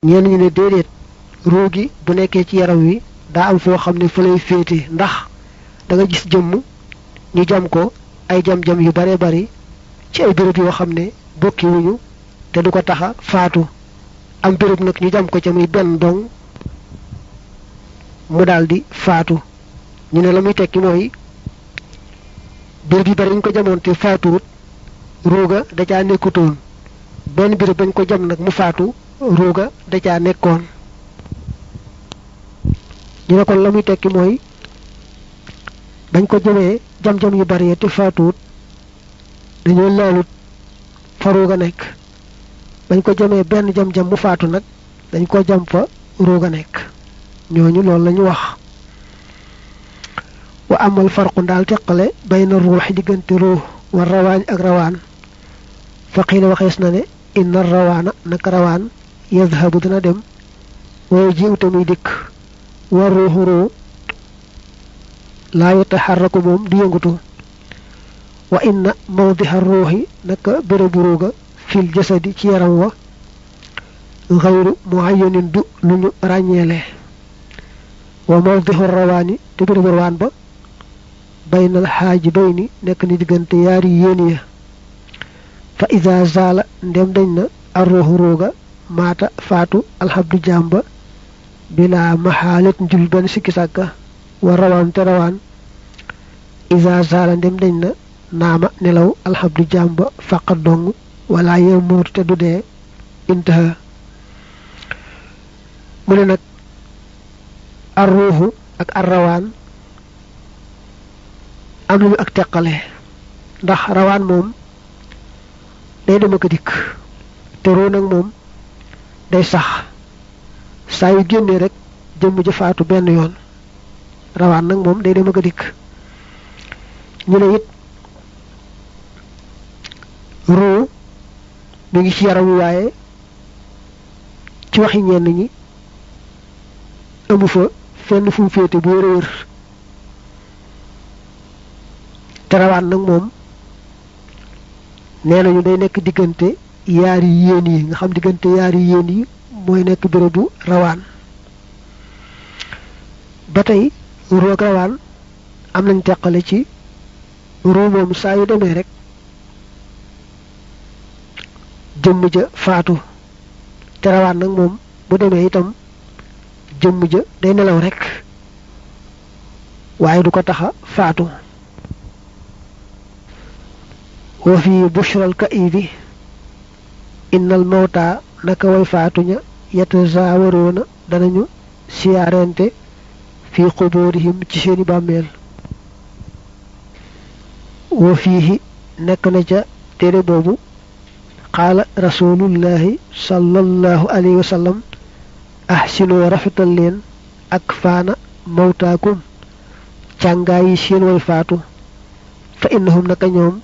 ñenn ñu ne déedéet ruu gi bu nekkee ci yaram wi daa am foo xam ne fa lay féete ndax da nga gis jëmm ñu jam ko ay jam-jam yu bare bari ci ay béréb yoo xam ne bokki wuñu te du ko taxa faatu am béréb nag ñu jam ko ca muy benn dong mu daldi faatu ñu ne la muy tekki mooy béréb yu bari ñu ko jamoon te faatuwut ruuga da caa nekkutoon benn béréb bañ ko jam nag mu faatu ruuga da caa nekkoon ñu ne kon la muy tekki mooy bañ ko jëmee jam-jam yu bari te faatuwut dañoo laalut fa ruuga nekk bañ ko jëmee benn jam-jam mu faatu nag dañ ko jam fa ruuga nekk ñooñu loolu lañu wax wa amal farqu ndaal teqale bayna ruuxi diggante ruux wa rawaan ak rawaan faqiila waxees na ne inna rawaana naka rawaan yadhabu dana dem waaye jiw te muy dikk wa ruuxu ruu laa yataxarraku moom di yëngutu wa inna mawdiha ruuxi naka bérébu ruuga fil jasadi ci yaram wa xayru muayyanin du lu ñu ràññeele wa mawdihu rawaani te bérébu rawaan ba baynal xaaji bayni nekk ni diggante yaari yéen ya fa ida zaala ndem dañ na arruuxu ruuga maata faatu alxabdu jàmba bila maxaalet njul benn sikki sàkka wa rawaan te rawaan ida zaala ndem dañ na naama nelaw alxabdu jàmba faqa dong wala yemuut te du dee intaha mu ne nag arruuxu ak arrawaan am nañu ak teqale ndax rawaan moom day dem ak dikk te ruu nag moom day sax saa yu génnee rek jëmm ja faatu benn yoon rawaan nag moom day dem ak dikk ñu ne it ruu mi ngi ci yaram wi waaye ci waxi ñenn ñi amu fa fenn fu mu féete bu wér a wér te rawaan nag moom nee nañu day nekk diggante yaari yéen yi nga xam diggante yaari yéen yi mooy nekk bérébu rawaan ba tey ruu ak rawaan am nañ teqale ci ruu moom saa yu demee rek jëmm ja faatu te rawaan nag moom bu demee itam jëmm ja day nelaw rek waaye du ko taxa faatu wa fi bushral ka'ibi innal mawta naka way faatuña yatazaawaroona danañu siyaarente fi quburihim ci seeni bàmmeel wa fiihi nekk na ca téere boobu qaala rasulullahi sallallahu alayhi wa sallam ahsinu rafetal leen ak faana mawtaakum càngaay yi seen way faatu fa innahum naka ñoom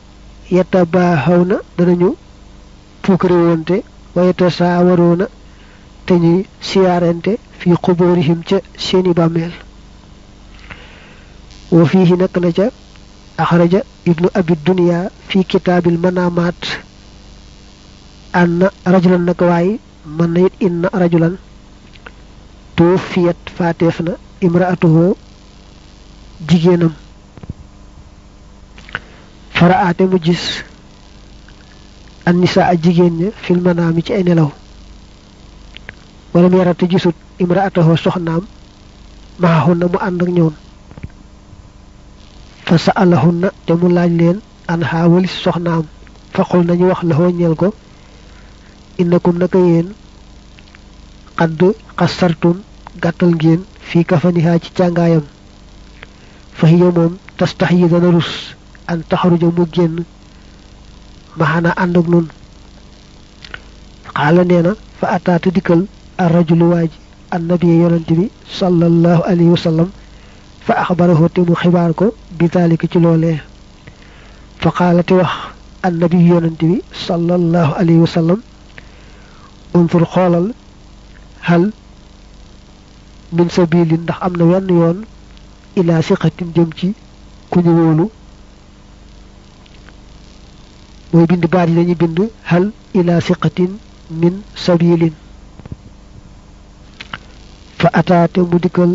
yatabaaxawna danañu puukare woonte wa yatasaawaroona te ñuy siyaarente fi quburihim ca seeni bàmmeel wa fiihi nekk na ca axraja ibnu abi dunya fi kitaabil manamaat anna rajulan naka waay mën na it inna rajulan tuufiyat faateef na imraatuhu jigéenam faraate mu gis an nisaa jigéen ña fil manaami ci ay nelaw wala mu yarate gisut imraatahu soxnaam maxahunna mu ànd ak ñoom fa sa'alahunna te mu laaj leen an xaawalis soxnaam faqul nañu wax la ñeel ko innakum naka yéen xadd xasartum gàttal ngeen fii kafanihaa ci càngaayam fa hiya moom tastax yi dana rus an taxaruja mu génn maxana ànd ak nun xaala nee na fa ataata dikkal ar rajulu waaji annabi yonante bi sallallahu alayhi wa sallam fa axbarahu te mu xibaar ko bi daalika ci loolee fa qaala te wax annabi yonante bi sallallahu alayhi wa sallam unfur xoolal hal min sabilin ndax am na wenn yoon ilaa siqatin jëm ci ku ñu wóolu mooy bind baat yi dañuy bind hal ilaa siqatin min sabilin fa ataate mu dikkal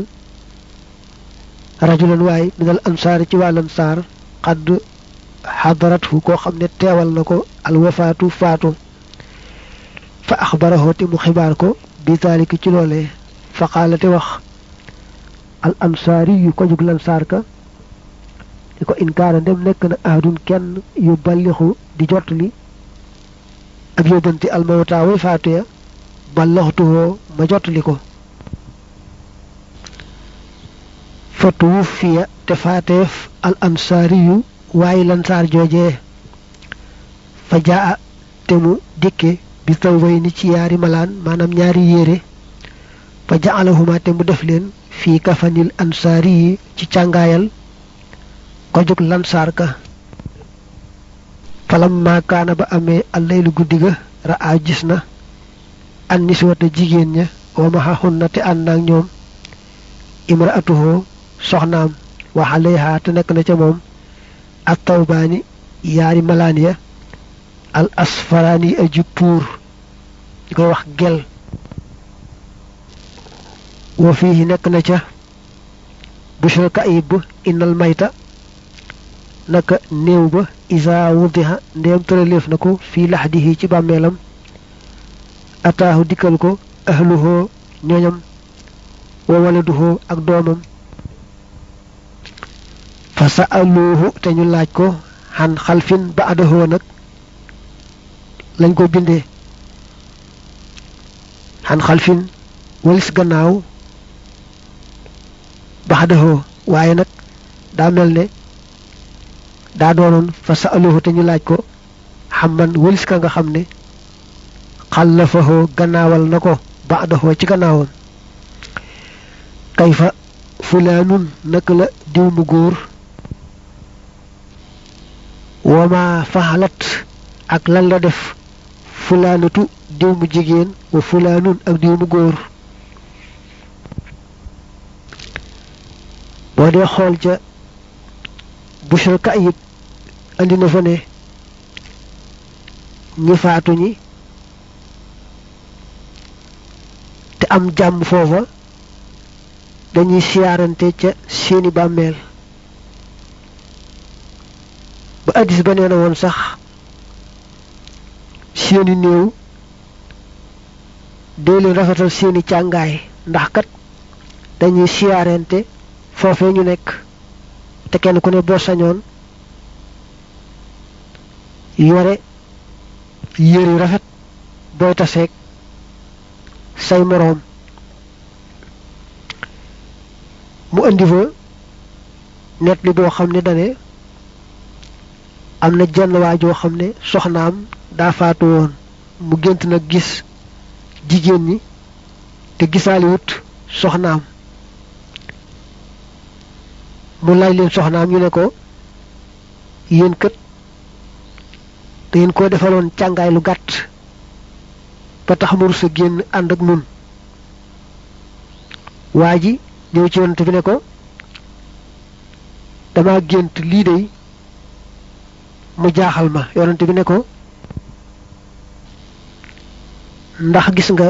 rajulan waay minal ansaar ci wàll ansaar xadd xadarathu koo xam ne teewal na ko alwafaatu faatu fa axbarahu te mu xibaar ko bi zaalika ci loolee fa qaala te wax al ansaari yu ko jug lansaar ka di ko inkaara ndem nekk na ahadun kenn yu ballixu di jottali ab yóbbanti almawtaa way faatu ya ballaxtuhoo ma jottali ko fa tuwuffiya te faateef al ansaari yu waaye lansaar joojee fa jaa te mu dikke bi tawbay ni ci yaari malaan maanaam ñaari yére fa jaalahuma te mu def leen fii kafanil ansaari yi ci càngaayal ko jóg lansaar ka falam maakaana ba amee allaylu guddi ga raa gis na an niswata jigéen ña wa maxaxun na te ànd ak ñoom imraatuhoo soxnaam wa alayha te nekk na ca moom at tawbaani yaari malaan ya al asfaraani aji puur ñu koy wax gel wa fii nekk na ca bushra kaib innal mayta naka néew ba isa wudiha ndéem tëraleef na ko fii laxdihi ci bàmmeelam ataahu dikkal ko ahluhoo ñoñam wa waladuhoo ak doomam fa sa'aluhu te ñu laaj ko xan xalfin ba'dahoo nag lañ ko bindee xan xalfin walis gannaaw ba'dahoo waaye nag daa mel ne daa doonoon fa sa'aluhu te ñu laaj ko xamman walis ka nga xam ne xallafahoo gannaawal na ko ba'dahoo ci gannaawam kayfa fulaanun naka la diw mu góor wama faxalat ak lan la def fulaanatu diw mu jigéen wa fulaanun ak diw mu góor boo dee xool ca bushra kayib andi na fa ne ñi faatu ñi te am jàmm foofa dañuy siyaarante ca seeni bàmmeel ba addis ba nee na woon sax seeni néew dee leen rafetal seeni càngaay ndax kat dañuy siyaarante foofee ñu nekk te kenn ku ne boo sañoon yore yëri rafet booy taseeg say moroom mu andi fa net li boo xam ne dane am na jenn waajoo xam ne soxnaam daa faatu woon mu gént nag gis jigéen ñi te gisaali wut soxnaam mu laaj leen soxnaam ñu ne ko yéen kët te yéen koo defaloon càngaay lu gàtt ba tax mu rus a génn ànd ak nun waa ji ñëw ci yonent bi ne ko dama gént lii dey mu jaaxal ma yonent bi ne ko ndax gis nga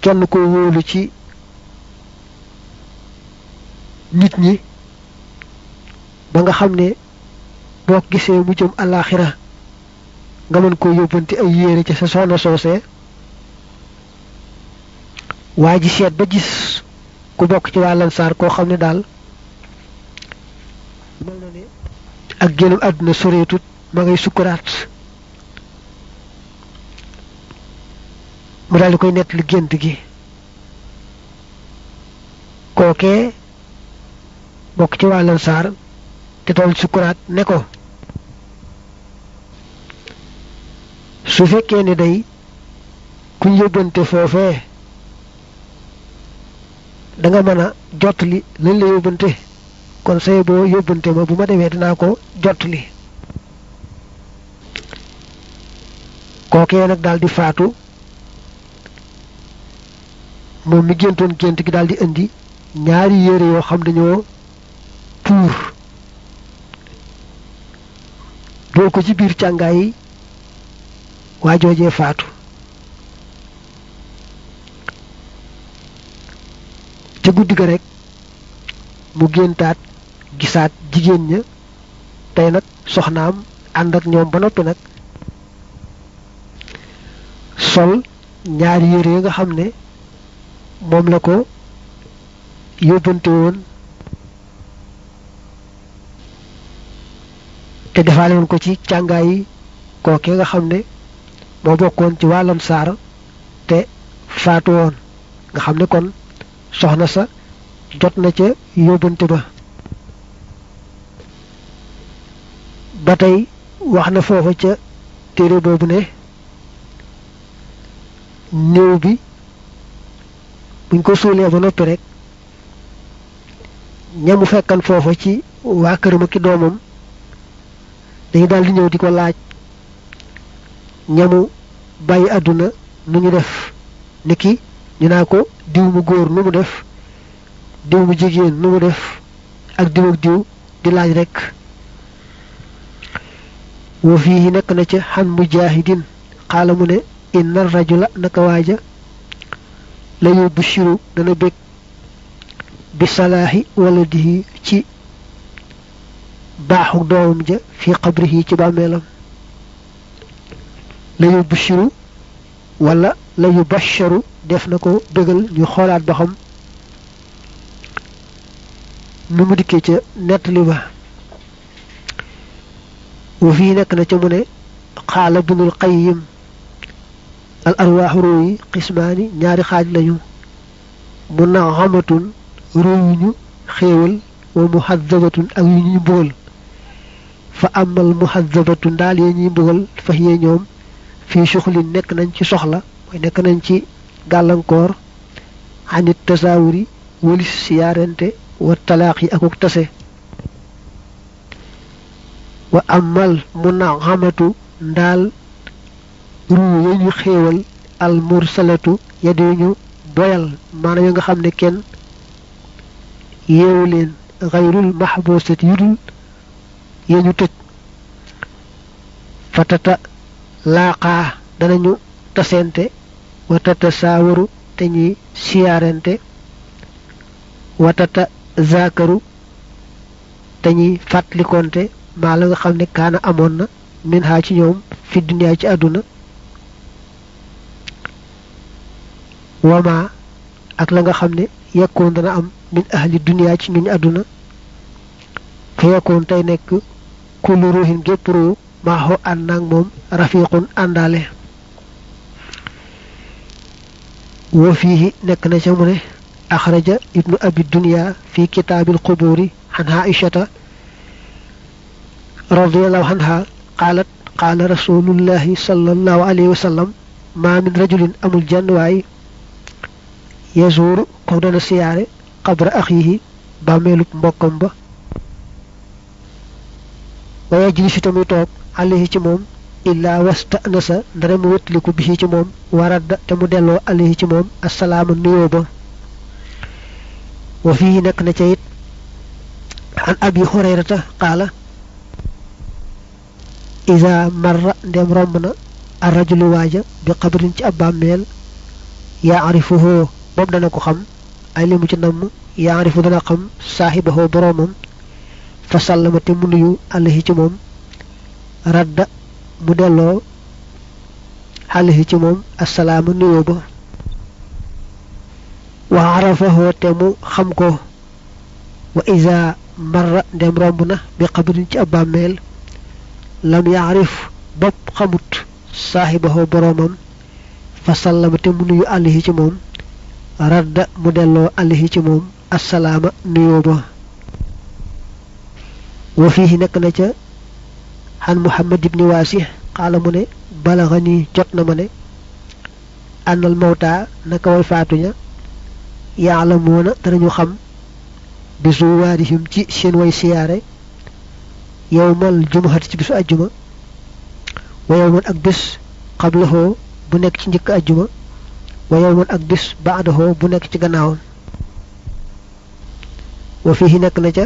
kenn ko wóolu ci nit ñi ba nga xam ne boo gisee mu jëm àllaaxira nga mën koo yóbbanti ay yére ci sa soxna soosee waa ji seet ba gis ku bokk ci waa Lansaar koo xam ne daal mel na ne ak génnam àdduna soreetut ma ngay sukkuraat mu daal di koy nett li gént gi kookee bokk ci waa Lansaar te toll sukkuraat ne ko su fekkee ne day kuñ yóbbante foofee da nga mën a jottali lañ la yóbbante kon say boo yóbbante ma bu ma demee dinaa ko jottali kookee nag daal di faatu moom mi géntoon gént gi daal di indi ñaari yére yoo xam dañoo puur dool ko ci biir càngaay yi waa joojee faatu ca guddi ga rek mu géntaat gisaat jigéen ña tey nag soxnaam ànd ak ñoom ba noppi nag sol ñaari yére yi nga xam ne moom la ko yóbbante woon te defaale woon ko ci càngaay yi kooke nga xam ne moo bokkoon ci wàllam saar te faatu woon nga xam ne kon soxna sa jot na ca yóbbante ba tey wax na foofa ca téere boobu ne néew bi buñ ko suulee ba noppi rek ñamu fekkan foofa ci waa këram ak doomam dañu daal di ñëw di ko laaj ñamu bàyyi àdduna nu ñu def niki ñu naa ko diw mu góor nu mu def diw mu jigéen nu mu def ak diw di laaj rek wa fii nekk na ca xan mujaahidin xaala mu ne inna rajula naka waaja la yubshiru dana bég bi salaahi waladihi ci baaxu doomam ja fi qabrihi ci bàmmeelam la yubshiru wala la yubasharu def na ko bégal ñu xoolaat ba xam nu mu dikkee ca nettali ba wa fii nekk na ca mu ne xaala ibnul qayyim al arwaaxu ruu yi xismaani ñaari xaaj lañu munaxamatun ruu yu ñu xéewal wa muhaddabatun ak yu ñuy mbugal fa amal muhaddabatun daal yee ñuy mbugal fa yee ñoom fii suxlin nekk nañ ci soxla mooy nekk nañ ci gàllankoor xanit tasaawuri walis siyaarente wa talaax yi akuk tase wa amal munaxamatu ndaal ruu ya ñu xéewal al mursalatu ya di ñu boyal maanaam ya nga xam ne kenn yeewu leen xayrul maxbuusati yudul ya ñu tëj fatata laaqaa danañu tasente wa tata saawaru te ñuy siyaarente wa tata zaakaru te ñuy fàttalikonte maa la nga xam ne kaana amoon na min haa ci ñoom fi duniyaa ci àdduna wama ak la nga xam ne yekkoon dana am min ahli duniyaa ci ñuñ àdduna fa yekkoon tey nekk kullu ruuxin gépp ruu maaxoo ànd naag moom rafiqun àndaale wa fiihi nekk na ca mu ne axraja ibnu abi dunya fi kitaabil qubuuri an aishata radiyallahu anha qaalat qaala rasulullahi sallallahu alayhi wa sallam maa min rajulin amul jenn waay yazuuru ko dana siyaare qabra axiihi bàmmeelub mbokkam ba wa yajlisu tamuy toog alayhi ci moom illaa wastanasa ndare mu wétliku bi ci moom waradda te mu delloo alayhi ci moom assalaama nuyoo ba wa fii nekk na ca it an abi hurayrata qaala iza marra ndem romb na arrajulu waaja bi qabrin ci ab bàmmeel yaarifuhu boobu dana ko xam ay limu ci namm yaarifu dana xam saaxibahu boroomam fa sallama te mu nuyu alayhi ci moom radda mu delloo alayhi ci moom assalaama nuyoo ba wa arafahu te mu xam ko wa iza marra ndem romb na bi qabrin ci ab bàmmeel lam yaarif bopp xamut saaxibahu boroomam fa sallama te mu nuyu alayhi ci moom radda mu delloo alayhi ci moom assalaama nuyoo ba wa fiihi nekk na ca xan muhammad ibni waasi xaala mu ne balaxani jot na ma ne ànnal mawta naka way faatuña yaalamuuna danañu xam bi zuwaarihim ci seen way siyaare yowmal jumuhati ci bisu ajjuma wa yowman ak bis xablahoo bu nekk ci njëkk ajjuma wa yowman ak bis baadahoo bu nekk ci gannaawam wa fiihi nekk na ca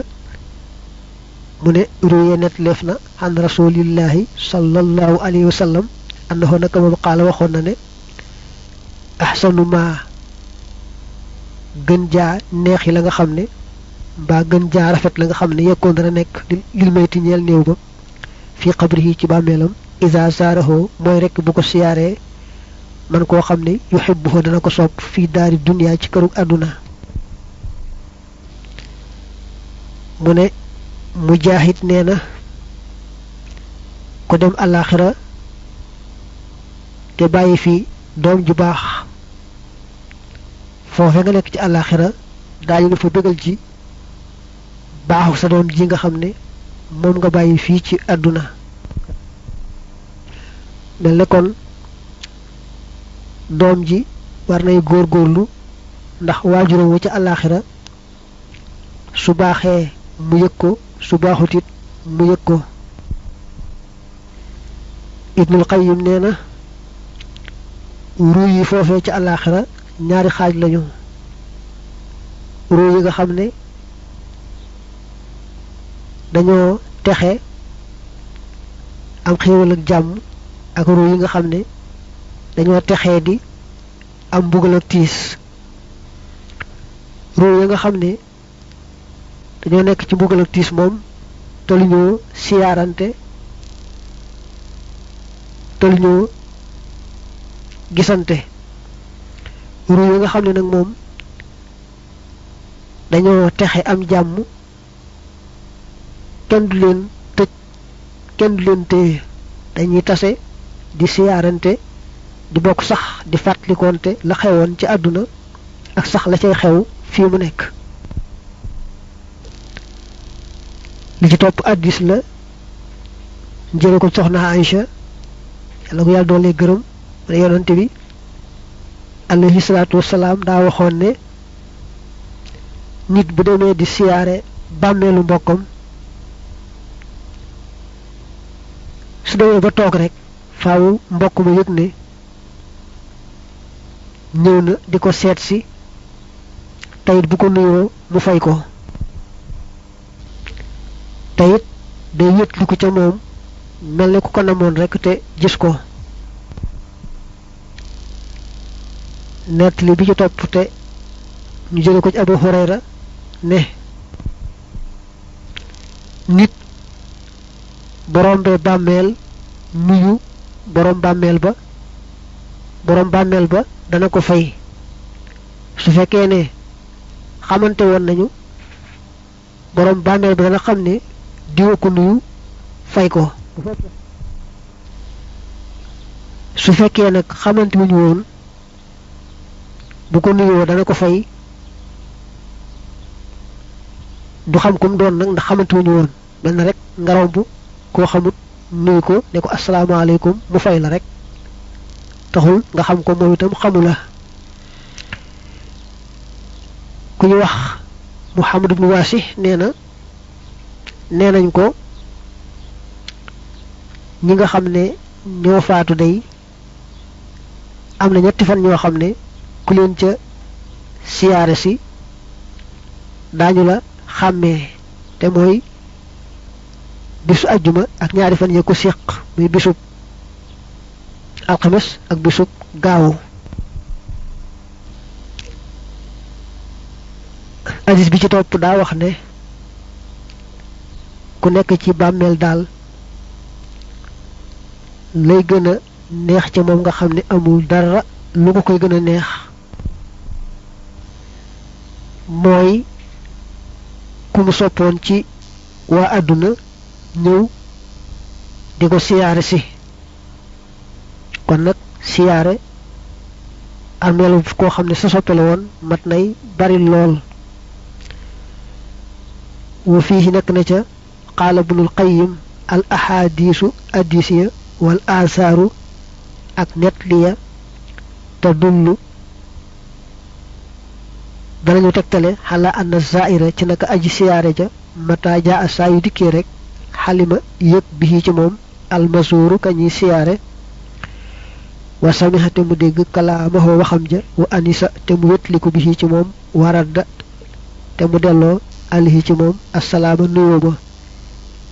mu ne ruye net leef na an rasulillahi sallallahu alayhi wa sallam annahu naka moom qaala waxoon na ne ahsanu ma gën jaa neexi la nga xam ne mbaa gën jaa rafet la nga xam ne yekkoon dana nekk lil mayti ñeel néew ba fii qabrihi ci bàmmeelam isa saaraho mooy rekk bu ko siyaaree man koo xam ne yuhibbuhu dana ko sopp fii daari dunya ci kërug àdduna mu ne Mujaahid nee na ko dem àllaaxira te bàyyi fi doom ju baax foofe nga nekk ci àllaaxira daañu la fa bëggal ci baaxu sa doom ji nga xam ne moom nga bàyyi fii ci àdduna mel ne kon doom ji war nay góorgóorlu ndax waajuram wa ca àllaaxira su baaxee mu yëg ko su baaxut it mu yëg ko Ibnul Qayyim nee na ruu yi foofee ci àllaaxira ñaari xaaj lañu ruu yi nga xam ne dañoo texe am xéewal ak jàmm ak ruu yi nga xam ne dañoo texee di am mbugal ak tiis ruu yi nga xam ne dañoo nekk ci mbugal ak tiis moom tolluñoo siyaarante tolluñoo gisante ruu yi nga xam ne nag moom dañoo texe am jàmm kenn du leen tëj kenn du leen téye dañuy tase di siyaarante di bokk sax di fàttalikoonte la xewoon ci àdduna ak sax la cay xew fii mu nekk li ci topp addis la jële ko soxna Aïcha yàlla ko yàlla doole gërëm ne yonante bi alayhi salaatu wassalaam daa waxoon ne nit bu demee di siyaare bàmmeelu mbokkam su demee ba toog rek faawu mbokk ma yëg ne ñëw na di ko seet si tayit bu ko nuyoo mu fay ko tayit day wétlu ko ca moom mel ne ku ko namoon rek te gis ko nettali bi ci topp te ñu jële ko ci Abu Hurayra ne nit borom bee bàmmeel nuyu borom bàmmeel ba dana ko fay su fekkee ne xamante woon nañu borom bàmmeel ba dana xam ne diwa ko nuyu fay ko su fekkee nag xamante wuñu woon bu ko nuyoo dana ko fay du xam kum doon nag ndax xamante wuñu woon mel na rek nga romb koo xamut nuyu ko ne ko asalaamaaleykum mu fay la rek taxul nga xam ko moom itam xamu la ku ñu wax Muhammad ibn Wasih nee nañ ko ñi nga xam ne ñoo faatu day am na ñetti fan ñoo xam ne ku leen ca siyaare si daañu la xàmmee te mooy bisu ajjuma ak ñaari fan ya ko séq muy bisub alxames ak bisub gaawu hadis bi ci topp daa wax ne ku nekk ci bàmmeel daal lay gën a neex ca moom nga xam ne amul dara lu ko koy gën a neex mooy ku mu soppoon ci waa àdduna ñëw di ko siyaare si kon nag siyaare armeelu koo xam ne sa soppe la woon mat nay bari lool wa fii nekk na ca qaala ibnul qayyim al ahadiisu addisiya wal asaaru ak netliya te dullu danañu tegtale xala anna zaira ci naka aji siyaare ja mata jaa saa yu dikkee rek xalima yëg bi ci moom almasuuru ka ñuy siyaare wa samiha te mu dégg kalaamahu waxam ja wa anisa te mu wétliku bi ci moom waradda te mu delloo alihi ci moom assalaama nuyoo ba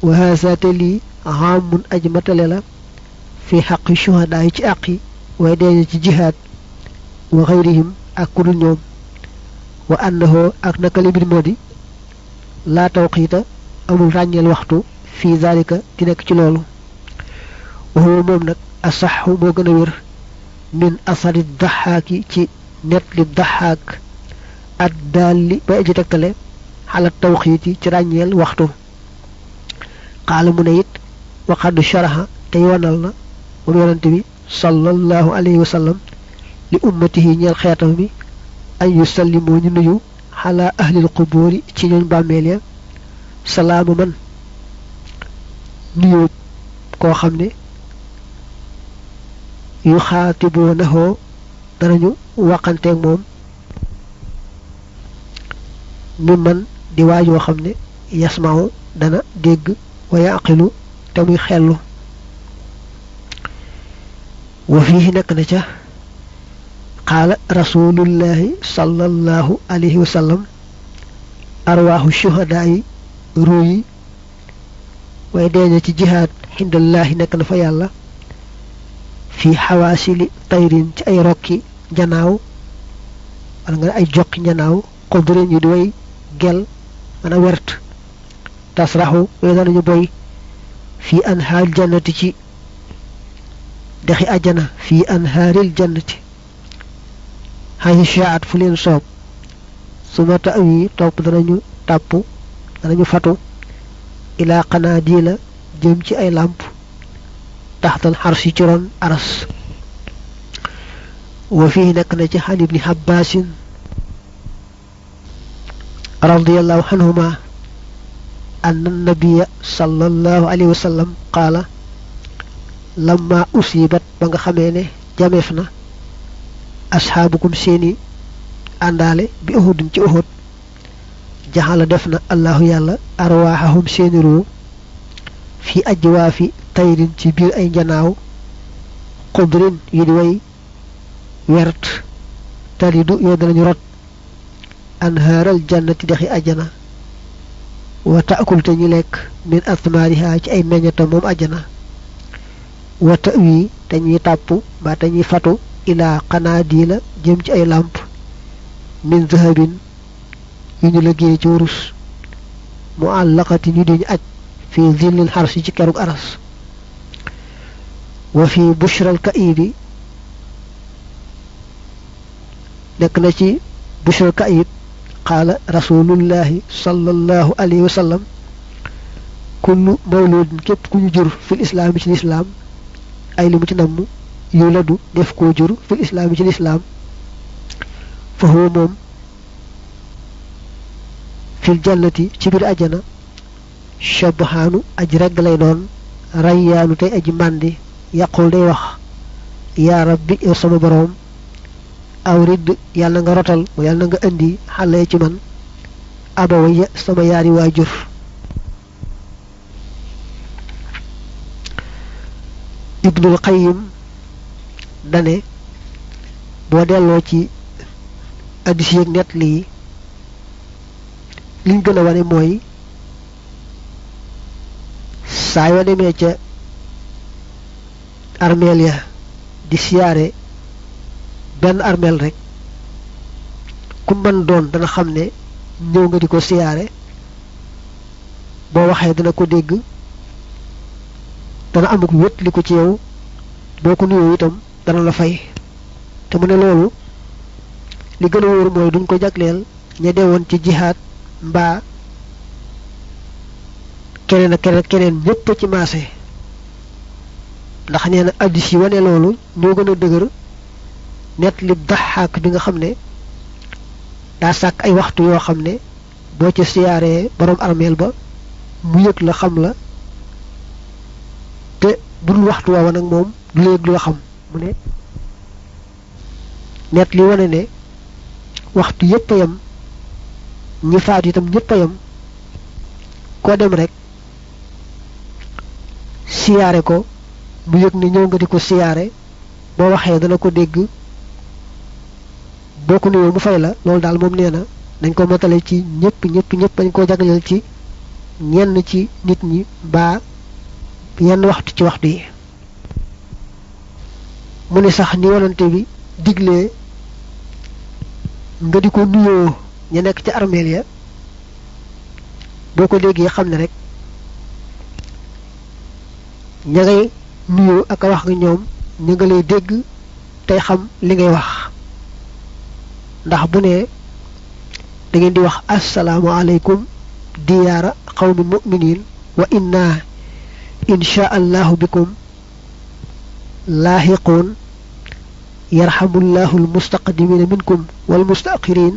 wa haasa te lii xaamun aji matale la fi xaqi shuhadaa yi ci àqi way dee ci jihaad wa xayrihim ak kudul ñoom wa annahu ak naka li mbir moo di laa tawqiita amul ràññeel waxtu fii zalika di nekk ci loolu waxuwa moom nag asaxu moo gën a wér min asari daxaaki ci net li daxaak ad dalli ba aji tegtale xala tawxiiti ci ràññeel waxtu qaala mu ne it waqad sharaha tey wanal na moom yonante bi sallallahu alayhi wa sallam li ummatihi ñeel xeetam bi an yusallimoo ñu nuyu xala ahlil qubuuri ci ñooñ bàmmeel ya salaamu man nuyu koo xam ne yu xaatiboonaxoo danañu waqanteeg moom mi man di waajoo xam ne yasmaaw dana dégg wa yaqilu te muy xellu wa fiihi nekk na ca qaala rasulullahi sallallahu alayhi wa sallam arwaaxu shuhadaa yi ruu yi way deeña ci jihaad xindallaahi nekk na fa yàlla fi xawaasili tayrin ci ay rokki njanaaw wala nga ay jokki njanaaw xudrin yu di way gel mën a wert tasraxu way danañu boy fi anhaaril jannati ci dexi àjjana fi anhaaril jannati xay shaat fu leen soob suma ta'wi topp danañu fatu ilaa qanaadiila jëm ci ay làmp taxtal xarsi ci ron aras wa fii nekk na ci xan ibni xabbaasin radiyallahu anhuma anna nabiya sallallahu alayhi wa sallam qaala lamma usibat ba nga xamee ne jameef na asxaabukum seeni àndaale bi uhudin ci uhud jaxala def na allahu yàlla arwaaxahum seeni ruu fi ajwaafi tayrin ci biir ay njanaaw xudrin yu di way wert talidu yoo danañu rot anhaaral jannati dexi ajjana wa taakul te ñu lekk min asmaariha ci ay meññata moom ajjana wa tawi te ñuy tàpp mbaa te ñuy fatu ilaa qanaadiila jëm ci ay làmp min zahabin yu ñu liggéey ci wurus mu àllaqati ñu duñu aj fi zillil xarsi ci kerug aras wa fi bushral ka'ibi nekk na ci bushral ka'ib qaala rasulullahi sallallahu alayhi wa sallam kullu mawludin képp ku ñu jur fil islaami ci lislaam ay li mu ci namm yuladu def koo jur fil islaami ci lislaam fa huwa moom fil jannati ci biir ajjana shabahaanu aji regg lay doon rayyaanu tey aji màndi yaqul day wax yaa rabbi yow sama boroom aw ridd yàlla nga rotal mu yàlla nga indi xale ci man abawaya sama yaari waajur ibnul qayyim dane boo delloo ci addis yeeg net lii liñ gën a wane mooy saa yoo demee ca armeel ya di siyaare benn armeel rek ku mën doon dana xam ne ñëw nga di ko siyaare boo waxee dana ko dégg dana amuk wét li ko ci yow boo ko nuyoo itam dana la fay te mu ne loolu li gën a wóor mooy duñ ko jagleel ña deewoon ci jihaad mbaa keneen ak keneen ñépp ci maase ndax nee na addis yi wane loolu ñoo gën a dëgër net li daxaak bi nga xam ne daa sàkk ay waxtu yoo xam ne boo ca siyaaree boroom armeel ba mu yëg la xam la te budul waxtu waawa nag moom du la yëg du la xam mu ne net li wane ne waxtu yépp a yam ñi faatu itam ñépp a yam koo dem rek siyaare ko mu yëg ne ñëw nga di ko siyaare boo waxee dana ko dégg boo ko nuyoo mu fay la loolu daal moom nee na dañ ko matale ci ñëpp dañ ko jagleel ci ñenn ci nit ñi baa yenn waxtu ci waxtu yi mu ne sax ni yonante bi diglee nga di ko nuyoo ña nekk ci armeel ya boo ko déggee xam ne rek ña ngay nuyu ak wax ak ñoom ña nga lay dégg tey xam li ngay wax ndax bu ne da ngeen di wax assalaamu alaykum diyaara qawmi mu'minin wa inna insha allahu bikum laahiqun yarhamullahu almustaqdimina minkum walmustaxirin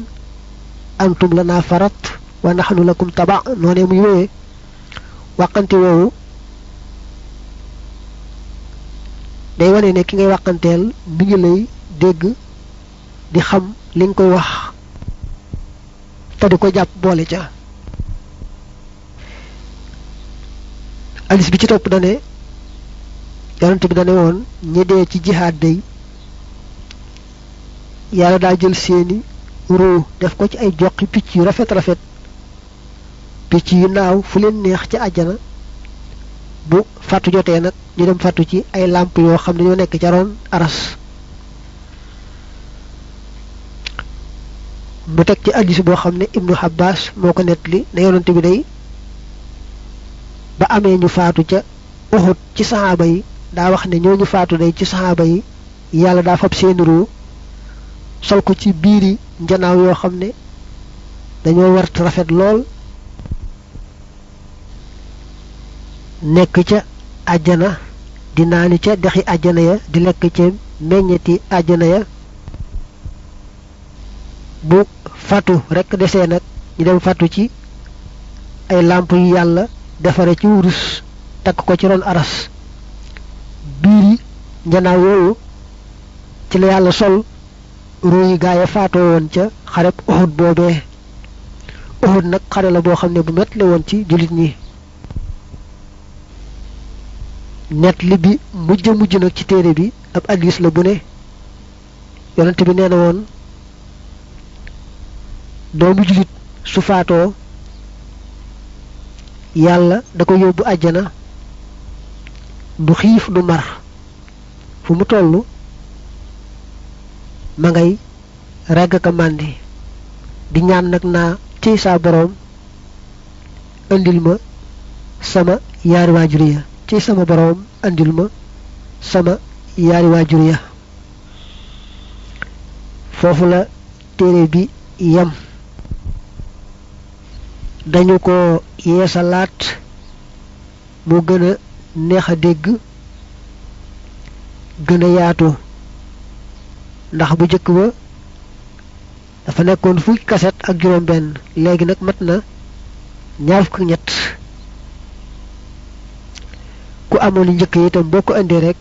antum lana farat wa nahnu lakum taba noonee muy wéyee wàqante woowu day wane ne ki ngay wàqanteel mi ngi lay dégg di xam li nga koy wax te di ko jàpp boole ca hadis bi ci topp dane yonent bi dane woon ñi dee ci jihaad day yàlla daa jël seeni ruu def ko ci ay joxi picc yu rafet rafet picc yu naaw fu leen neex ci àjjana bu fàttu jotee nag ñu dem fàttu ci ay làmp yoo xam ne ñoo nekk ca roon aras mu teg ci hadiis boo xam ne Ibnu Abbas moo ko nettali ne yonent bi day ba amee ñu faatu ca Uhud ci saxaaba yi daa wax ne ñoo ñu faatu day ci saxaaba yi yàlla daa fab seeni ruu sol ko ci biiri njanaaw yoo xam ne dañoo wert rafet lool nekk ca àjjana di naani ca dexi àjjana ya di lekk ca meññeti àjjana ya bu fatu rekk desee nag ñu dem fatu ci ay làmp yu yàlla defare ci wurus takk ko ci ron aras biiri njanaaw yooyu ci la yàlla sol ruuyi gaaya faatoo woon ca xareb Uhud boobee Uhud nag xare la boo xam ne bu metti la woon ci jullit ñi net li bi mujj nag ci téere bi ab hadiis la bu ne yonent bi nee na woon doomu jullit su faatoo yàlla da ko yóbbu àjjana du xiif du mar fu mu tollu ma ngay regg ka màndi di ñaan nag naa ci saa boroom andil ma sama yaari waajur ya ci sama boroom andil ma sama yaari waajur ya foofu la téere bi yam dañu ko yeesalaat mu gën a neex a dégg gën a yaatu ndax bu jëkk ba dafa nekkoon fukki kaset ak juróom benn léegi nag mat na ñaar fukk ak ñett ku amoon lu njëkk itam boo ko indee rek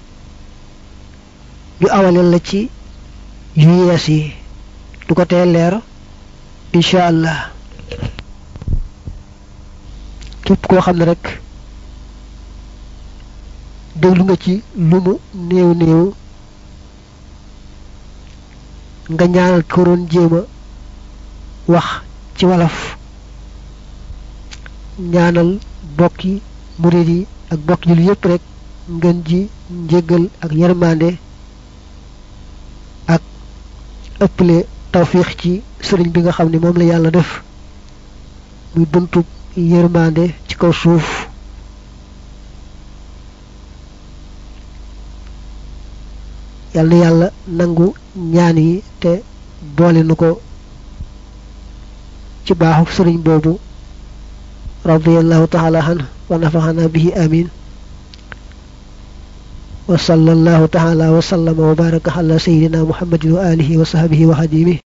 ñu awaleel la ci yu yees yi du ko tee leer incha allah képp koo xam ne rek déglu nga ci lu mu néew néew nga ñaanal ko doon jéem a wax ci wolof ñaanal bokki murid yi ak bokk jullit yépp rek ngeen ji njéggal ak yërmande ak ëpple tawfiix ci sëriñ bi nga xam ne moom la yàlla def muy buntu yërmande ci kaw suuf yàlla na yàlla nangu ñaan yi te boole nu ko ci baaxu sëriñ boobu radiyallahu ta'ala anhu wa nafaxana bihi amin wa sallallahu ta'ala wa sallama wa baraka ala sayyidina muhammadin wa alihi wa sahbihi wa xadimi